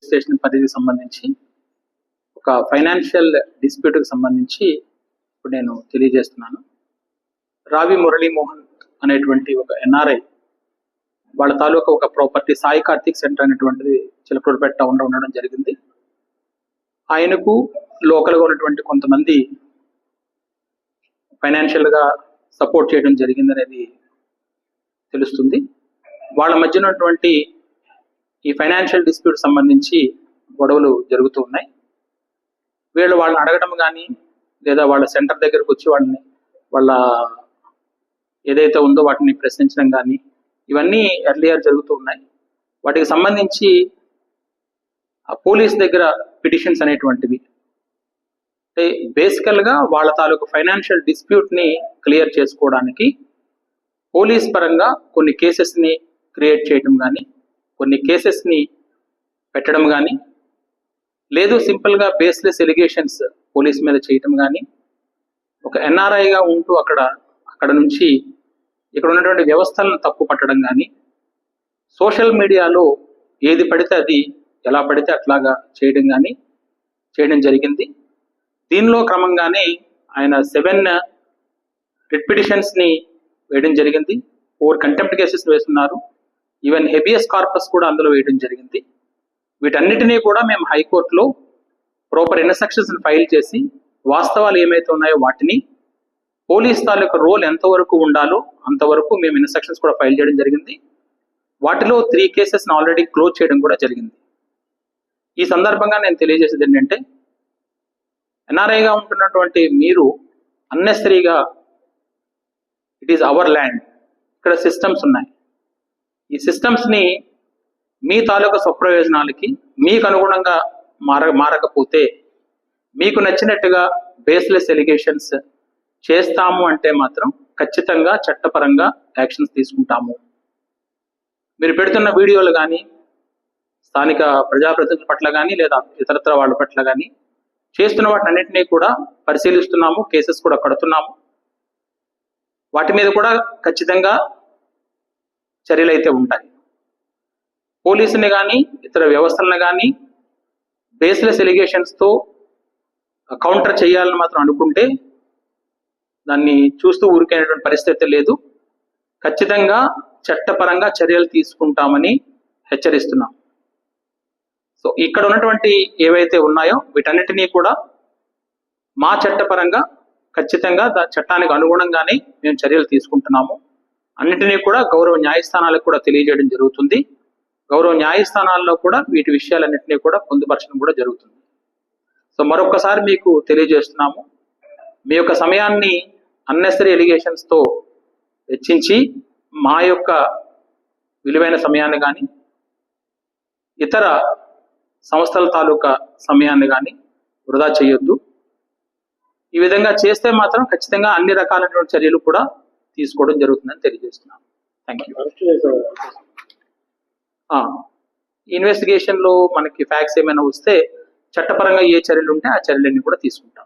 Station పరిధికి సంబంధించి ఒక ఫైనాన్షియల్ డిస్ప్యూట్కి సంబంధించి ఇప్పుడు నేను తెలియజేస్తున్నాను. రావి మురళీమోహన్ అనేటువంటి ఒక ఎన్ఆర్ఐ వాళ్ళ తాలూకా ఒక ప్రాపర్టీ సాయి కార్తిక్ సెంటర్ అనేటువంటిది చిలకూరుపేట టౌన్లో ఉండడం జరిగింది. ఆయనకు లోకల్గా ఉన్నటువంటి కొంతమంది ఫైనాన్షియల్గా సపోర్ట్ చేయడం జరిగింది అనేది తెలుస్తుంది. వాళ్ళ మధ్య ఉన్నటువంటి ఈ ఫైనాన్షియల్ డిస్ప్యూట్ సంబంధించి గొడవలు జరుగుతూ ఉన్నాయి. వాళ్ళని అడగడం కానీ లేదా వాళ్ళ సెంటర్ దగ్గరకు వచ్చి వాళ్ళ ఏదైతే ఉందో వాటిని ప్రశ్నించడం కానీ ఇవన్నీ ఎర్లియర్ జరుగుతూ ఉన్నాయి. వాటికి సంబంధించి పోలీస్ దగ్గర పిటిషన్స్ అనేటువంటివి అంటే బేసికల్గా వాళ్ళ తాలూకు ఫైనాన్షియల్ డిస్ప్యూట్ని క్లియర్ చేసుకోవడానికి పోలీస్ పరంగా కొన్ని కేసెస్ని క్రియేట్ చేయడం కానీ కొన్ని కేసెస్ని పెట్టడం కానీ లేదు సింపుల్గా బేస్లెస్ ఎలిగేషన్స్ పోలీస్ మీద చేయటం కానీ ఒక ఎన్ఆర్ఐగా ఉంటూ అక్కడ నుంచి ఇక్కడ ఉన్నటువంటి వ్యవస్థలను తప్పు పట్టడం కానీ సోషల్ మీడియాలో ఏది పడితే అది ఎలా పడితే అట్లాగా చేయడం జరిగింది. దీనిలో క్రమంగానే ఆయన 7 రిట్ పిటిషన్స్ని వేయడం జరిగింది. 4 కంటెంప్ట్ కేసెస్ వేస్తున్నారు. ఈవెన్ హెబియస్ కార్పస్ కూడా అందులో వేయడం జరిగింది. వీటన్నిటినీ కూడా మేము హైకోర్టులో ప్రాపర్ ఇన్స్ట్రక్షన్స్ ఫైల్ చేసి వాస్తవాలు ఏమైతే ఉన్నాయో వాటిని పోలీస్ తాలూకు రోల్ ఎంతవరకు ఉండాలో అంతవరకు మేము ఇన్స్ట్రక్షన్స్ కూడా ఫైల్ చేయడం జరిగింది. వాటిలో 3 కేసెస్ని ఆల్రెడీ క్లోజ్ చేయడం కూడా జరిగింది. ఈ సందర్భంగా నేను తెలియజేసేది ఏంటంటే ఎన్ఆర్ఐగా ఉంటున్నటువంటి మీరు అన్నెసరీగా ఇట్ ఈస్ అవర్ ల్యాండ్, ఇక్కడ సిస్టమ్స్ ఉన్నాయి. ఈ సిస్టమ్స్ని మీ తాలూకా స్వప్రయోజనాలకి మీకు అనుగుణంగా మారకపోతే మీకు నచ్చినట్టుగా బేస్లెస్ ఎలిగేషన్స్ చేస్తాము అంటే మాత్రం ఖచ్చితంగా చట్టపరంగా యాక్షన్స్ తీసుకుంటాము. మీరు పెడుతున్న వీడియోలు కానీ స్థానిక ప్రజాప్రతినిధుల పట్ల కానీ లేదా ఇతరత్ర వాళ్ళ పట్ల కానీ చేస్తున్న వాటిని అన్నింటినీ కూడా పరిశీలిస్తున్నాము, కేసెస్ కూడా కడుతున్నాము. వాటి మీద కూడా ఖచ్చితంగా చర్యలు అయితే ఉంటాయి. పోలీసుని కానీ ఇతర వ్యవస్థలను కానీ బేస్లెస్ ఎలిగేషన్స్తో కౌంటర్ చేయాలని మాత్రం అనుకుంటే దాన్ని చూస్తూ ఊరికైనటువంటి పరిస్థితి లేదు. ఖచ్చితంగా చట్టపరంగా చర్యలు తీసుకుంటామని హెచ్చరిస్తున్నాం. సో ఇక్కడ ఉన్నటువంటి ఏవైతే ఉన్నాయో వీటన్నిటినీ కూడా మా చట్టపరంగా ఖచ్చితంగా చట్టానికి అనుగుణంగానే మేము చర్యలు తీసుకుంటున్నాము. అన్నిటినీ కూడా గౌరవ న్యాయస్థానాలకు కూడా తెలియజేయడం జరుగుతుంది. గౌరవ న్యాయస్థానాల్లో కూడా వీటి విషయాలన్నింటినీ కూడా పొందుపరచడం కూడా జరుగుతుంది. సో మరొకసారి మీకు తెలియజేస్తున్నాము, మీ యొక్క సమయాన్ని అన్నెసరీ ఎలిగేషన్స్తో వెచ్చించి మా యొక్క విలువైన సమయాన్ని కానీ ఇతర సంస్థల తాలూకా సమయాన్ని కానీ వృధా చేయొద్దు. ఈ విధంగా చేస్తే మాత్రం ఖచ్చితంగా అన్ని రకాలైనటువంటి చర్యలు కూడా తీసుకోవడం జరుగుతుందని తెలియజేస్తున్నాను. Thank you. ఇన్వెస్టిగేషన్లో మనకి ఫ్యాక్ట్స్ ఏమైనా వస్తే చట్టపరంగా ఏ చర్యలు ఉంటే ఆ చర్యలన్నీ కూడా తీసుకుంటాం.